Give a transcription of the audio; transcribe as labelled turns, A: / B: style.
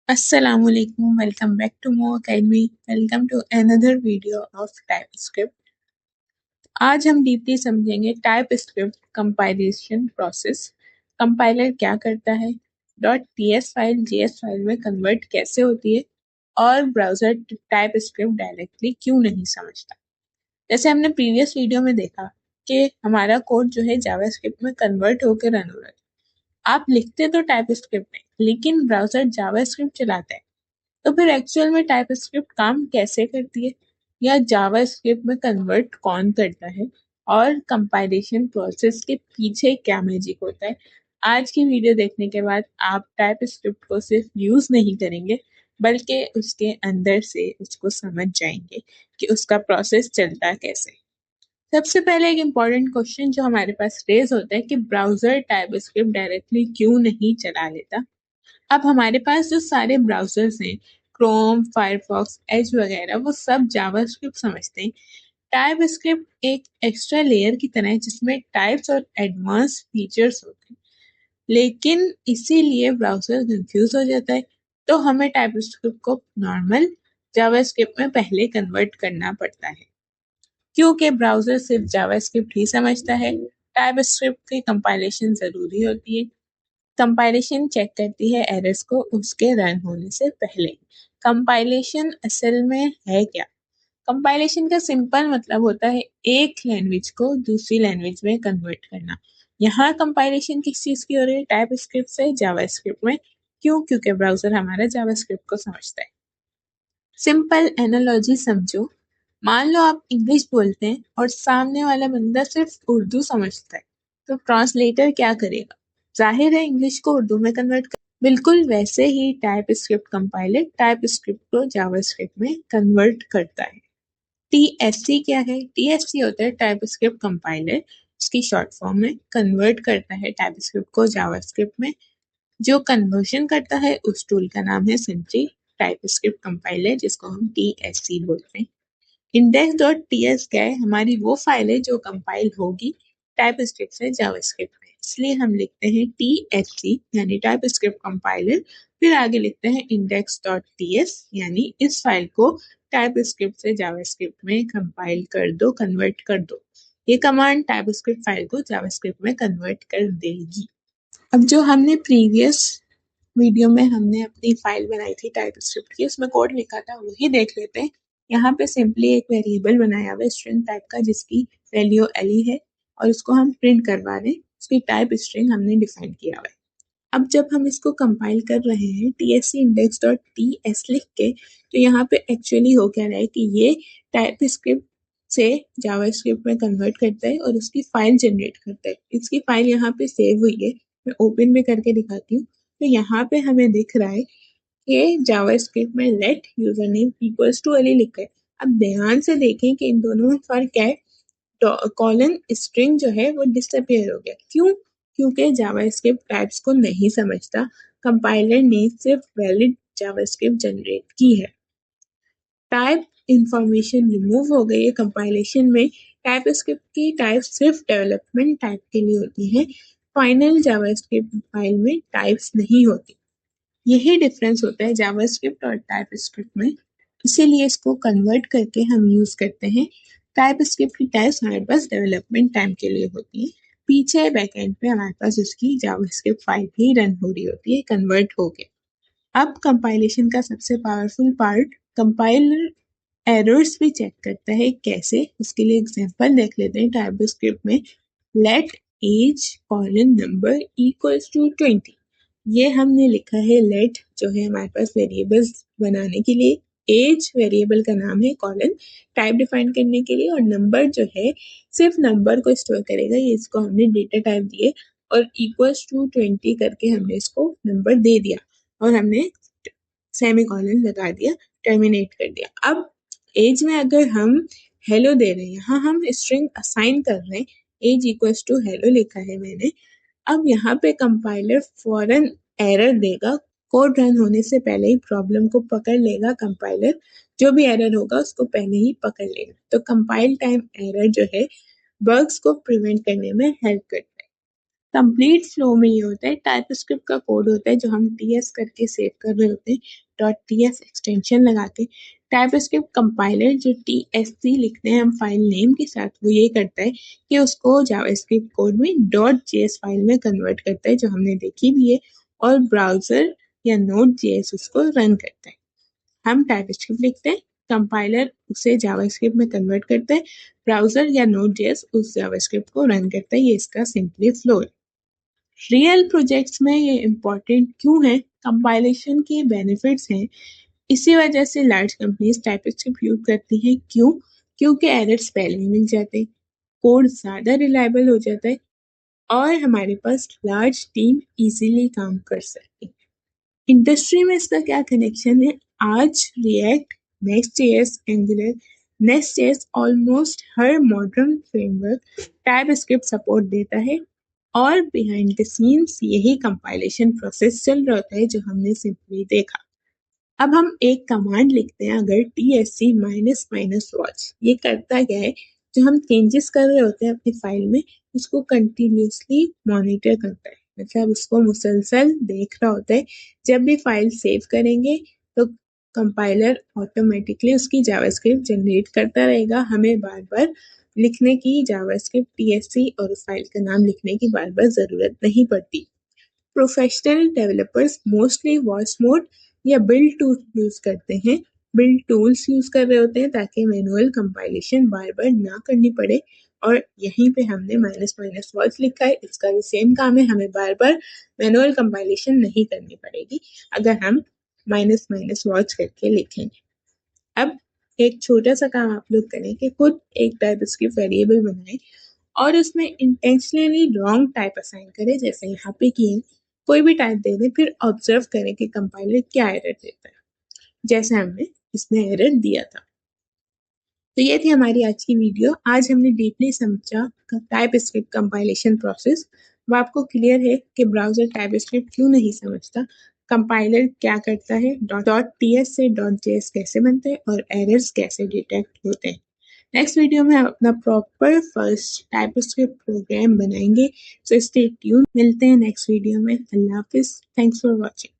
A: Assalamualaikum. Welcome back to Mo Academy. Welcome to another video of TypeScript. आज हम deeply समझेंगे TypeScript compilation process. Compiler क्या करता है, .ts फाइल JS फाइल में कन्वर्ट कैसे होती है, और ब्राउजर TypeScript डायरेक्टली क्यों नहीं समझता। जैसे हमने प्रीवियस वीडियो में देखा कि हमारा कोड जो है जावास्क्रिप्ट में कन्वर्ट होकर रन हो रहा है। आप लिखते तो टाइपस्क्रिप्ट में, लेकिन ब्राउजर जावास्क्रिप्ट चलाता है, तो फिर एक्चुअल में टाइपस्क्रिप्ट काम कैसे करती है, या जावास्क्रिप्ट में कन्वर्ट कौन करता है, और कंपाइलेशन प्रोसेस के पीछे क्या मैजिक होता है। आज की वीडियो देखने के बाद आप टाइपस्क्रिप्ट को सिर्फ यूज नहीं करेंगे, बल्कि उसके अंदर से उसको समझ जाएंगे कि उसका प्रोसेस चलता कैसे। सबसे पहले एक इम्पॉर्टेंट क्वेश्चन जो हमारे पास रेज होता है कि ब्राउजर टाइपस्क्रिप्ट डायरेक्टली क्यों नहीं चला लेता। अब हमारे पास जो सारे ब्राउजर्स हैं, क्रोम, फायरफॉक्स, एज वगैरह, वो सब जावास्क्रिप्ट समझते हैं। टाइपस्क्रिप्ट एक एक्स्ट्रा लेयर की तरह है जिसमें टाइप्स और एडवांस फीचर्स होते हैं, लेकिन इसीलिए ब्राउजर कंफ्यूज हो जाता है। तो हमें टाइपस्क्रिप्ट को नॉर्मल जावास्क्रिप्ट में पहले कन्वर्ट करना पड़ता है, क्योंकि ब्राउजर सिर्फ जावास्क्रिप्ट ही समझता है। टाइपस्क्रिप्ट की कंपाइलेशन जरूरी होती है। कंपाइलेशन चेक करती है एरर्स को उसके रन होने से पहले। कंपाइलेशन असल में है क्या? कंपाइलेशन का सिंपल मतलब होता है एक लैंग्वेज को दूसरी लैंग्वेज में कन्वर्ट करना। यहाँ कंपाइलेशन किस चीज की हो रही है? टाइपस्क्रिप्ट से जावास्क्रिप्ट में। क्यों? क्योंकि ब्राउजर हमारा जावास्क्रिप्ट को समझता है। सिंपल एनालॉजी समझो। मान लो आप इंग्लिश बोलते हैं और सामने वाला बंदा सिर्फ उर्दू समझता है, तो ट्रांसलेटर क्या करेगा? जाहिर है इंग्लिश को उर्दू में कन्वर्ट कर। बिल्कुल वैसे ही टाइपस्क्रिप्ट कंपाइलर टाइपस्क्रिप्ट को जावास्क्रिप्ट में कन्वर्ट करता है। TSC क्या है? TSC होता है टाइपस्क्रिप्ट कंपाइलर, इसकी शॉर्ट फॉर्म में। कन्वर्ट करता है टाइपस्क्रिप्ट को जावास्क्रिप्ट में। जो कन्वर्जन करता है उस टूल का नाम है सिंपली टाइपस्क्रिप्ट कंपाइलर, जिसको हम TSC बोलते हैं। index.ts क्या है? हमारी वो फाइल है जो कंपाइल होगी टाइपस्क्रिप्ट से जावास्क्रिप्ट में, इसलिए हम लिखते हैं TSC यानी टाइपस्क्रिप्ट कंपाइलर, फिर आगे लिखते हैं index.ts यानी इस फाइल को टाइपस्क्रिप्ट से जावास्क्रिप्ट में कंपाइल कर दो, कन्वर्ट कर दो। ये कमांड टाइपस्क्रिप्ट फाइल को जावास्क्रिप्ट में कन्वर्ट कर देगी। अब जो हमने प्रीवियस वीडियो में हमने अपनी फाइल बनाई थी टाइपस्क्रिप्ट की, उसमें कोड लिखा था, वही देख लेते हैं। यहाँ पे सिंपली एक वेरिएबल बनाया हुआ है स्ट्रिंग टाइप का, जिसकी वैल्यू एली है, और उसको हम प्रिंट करवा रहे हैं। उसकी टाइप स्ट्रिंग हमने डिफाइन किया हुआ है। अब जब हम इसको कंपाइल कर रहे हैं tsc index.ts लिख के, तो यहाँ पे एक्चुअली हो क्या रहा है कि ये टाइपस्क्रिप्ट से जावास्क्रिप्ट में कन्वर्ट करता है और उसकी फाइल जनरेट करता है। इसकी फाइल यहाँ पे सेव हुई है, मैं ओपन में करके दिखाती हूँ। तो यहाँ पे हमें दिख रहा है कि जावास्क्रिप्ट में let user name equals to एली लिखा है। अब ध्यान से देखें कि इन दोनों में फर्क क्या है। कॉलन स्ट्रिंग जो है वो डिसअपियर हो गया। क्यों? क्योंकि जावास्क्रिप्ट टाइप्स को नहीं समझता। कंपाइलर ने सिर्फ वैलिड जावास्क्रिप्ट जनरेट की है। टाइप इंफॉर्मेशन रिमूव हो गई है कंपाइलेशन में। टाइपस्क्रिप्ट की टाइप सिर्फ डेवलपमेंट टाइप के लिए होती है। फाइनल जावास्क्रिप्ट फाइल में टाइप्स नहीं होती। यही डिफरेंस होता है जावास्क्रिप्ट और टाइपस्क्रिप्ट में, इसीलिए इसको कन्वर्ट करके हम यूज करते हैं। टाइपस्क्रिप्ट की टाइप्स हमारे पास डेवलपमेंट टाइम के लिए होती है। पीछे बैकएंड पे हमारे पास उसकी जावास्क्रिप्ट फाइल भी रन हो रही होती है, कन्वर्ट हो के। अब कंपाइलेशन का सबसे पावरफुल पार्ट, कंपाइलर एरर्स भी चेक करता है। कैसे? उसके लिए एग्जांपल देख लेते हैं। टाइपस्क्रिप्ट में let age colon number equals to 20, ये हमने लिखा है। लेट जो है हमारे पास वेरिएबल्स बनाने के लिए, एज वेरिएबल का नाम है, कॉलन टाइप डिफाइन करने के लिए, और नंबर जो है सिर्फ नंबर को स्टोर करेगा। ये इसको हमने डेटा टाइप दिए, और इक्वल्स टू 20 करके हमने इसको नंबर दे दिया, और हमने सेमीकोलन लगा दिया, टर्मिनेट कर दिया। अब एज में अगर हम हेलो दे रहे हैं, यहाँ हम स्ट्रिंग असाइन कर रहे हैं, एज इक्वल्स टू हेलो लिखा है मैंने। अब यहाँ पे कंपाइलर फौरन एरर देगा। कोड रन होने से पहले ही प्रॉब्लम को पकड़ लेगा कंपाइलर। जो भी एरर होगा उसको पहले ही पकड़ लेगा। तो कंपाइल टाइम एरर जो है बग्स को प्रिवेंट करने में हेल्प करता है। कंप्लीट फ्लो में ये होता है, टाइपस्क्रिप्ट का कोड होता है जो हम टीएस करके सेव कर रहे होते हैं, .ts एक्सटेंशन लगा के। टाइपस्क्रिप्ट कंपाइलर जो टीएससी लिखते हैं हम फाइल नेम के साथ, वो ये करता है कि उसको जावास्क्रिप्ट कोड में .js फाइल में कन्वर्ट करता है, जो हमने देखी भी है, और ब्राउजर या Node.js उसको रन करता है। हम टाइपस्क्रिप्ट लिखते हैं, कंपाइलर उसे जावास्क्रिप्ट में कन्वर्ट करता है, ब्राउजर या Node.js उस जावास्क्रिप्ट को रन करता है। ये इसका सिंपली फ्लो है। रियल प्रोजेक्ट्स में ये इम्पोर्टेंट क्यों है? कंपाइलेशन के बेनिफिट्स हैं, इसी वजह से लार्ज कंपनीज टाइपस्क्रिप्ट यूज करती हैं। क्यों? क्योंकि एरर्स पहले ही मिल जाते हैं, कोड ज़्यादा रिलायबल हो जाता है, और हमारे पास लार्ज टीम इजीली काम कर सकती है। इंडस्ट्री में इसका क्या कनेक्शन है? आज react, Next.js, angular, Next.js almost हर मॉडर्न फ्रेमवर्क टाइपस्क्रिप्ट सपोर्ट देता है, और बिहाइंड द सीन्स यही कंपाइलेशन प्रोसेस चल रहा होता है जो हमने सिंपली देखा। अब हम एक कमांड लिखते हैं, अगर tsc --- ये करता क्या है, जो हम चेंजेस कर रहे होते हैं अपनी फाइल में उसको कंटिन्यूसली मॉनिटर करता है, मतलब उसको मुसलसल देख रहा होता है। जब भी फाइल सेव करेंगे तो कंपाइलर ऑटोमेटिकली उसकी जावास्क्रिप्ट जनरेट करता रहेगा, हमें बार बार लिखने की जावास्क्रिप्ट tsc और उस फाइल का नाम लिखने की बार बार जरूरत नहीं पड़ती। Professional developers mostly voice mode या बिल्ड टूल यूज करते हैं, बिल्ड टूल्स यूज कर रहे होते हैं ताकि मैनुअल कंपाइलेशन बार बार ना करनी पड़े। और यहीं पे हमने -- लिखा है, इसका भी सेम काम है, हमें बार बार मैनुअल कंपाइलेशन नहीं करनी पड़ेगी अगर हम -- करके लिखेंगे। अब एक छोटा सा काम आप लोग करें कि खुद एक टाइपस्क्रिप्ट वेरिएबल बनाएं और उसमें इंटेंशनली रॉन्ग टाइप असाइन करें, जैसे यहाँ पे किए, कोई भी टाइप दे दें, फिर ऑब्जर्व करें कि कंपाइलर क्या एरर देता है, जैसे हमने इसमें एरर दिया था। तो ये थी हमारी आज की वीडियो। आज हमने डीपली समझा टाइपस्क्रिप्ट कंपाइलेशन प्रोसेस। वो आपको क्लियर है कि ब्राउजर टाइपस्क्रिप्ट क्यों नहीं समझता, कंपाइलर क्या करता है, .ts से .js कैसे बनते हैं, और एरर्स कैसे डिटेक्ट होते हैं। नेक्स्ट वीडियो में हम अपना प्रॉपर फर्स्ट टाइपस्क्रिप्ट प्रोग्राम बनाएंगे। सो स्टे ट्यून, मिलते हैं नेक्स्ट वीडियो में। अल्लाह हाफिज, थैंक्स फॉर वॉचिंग।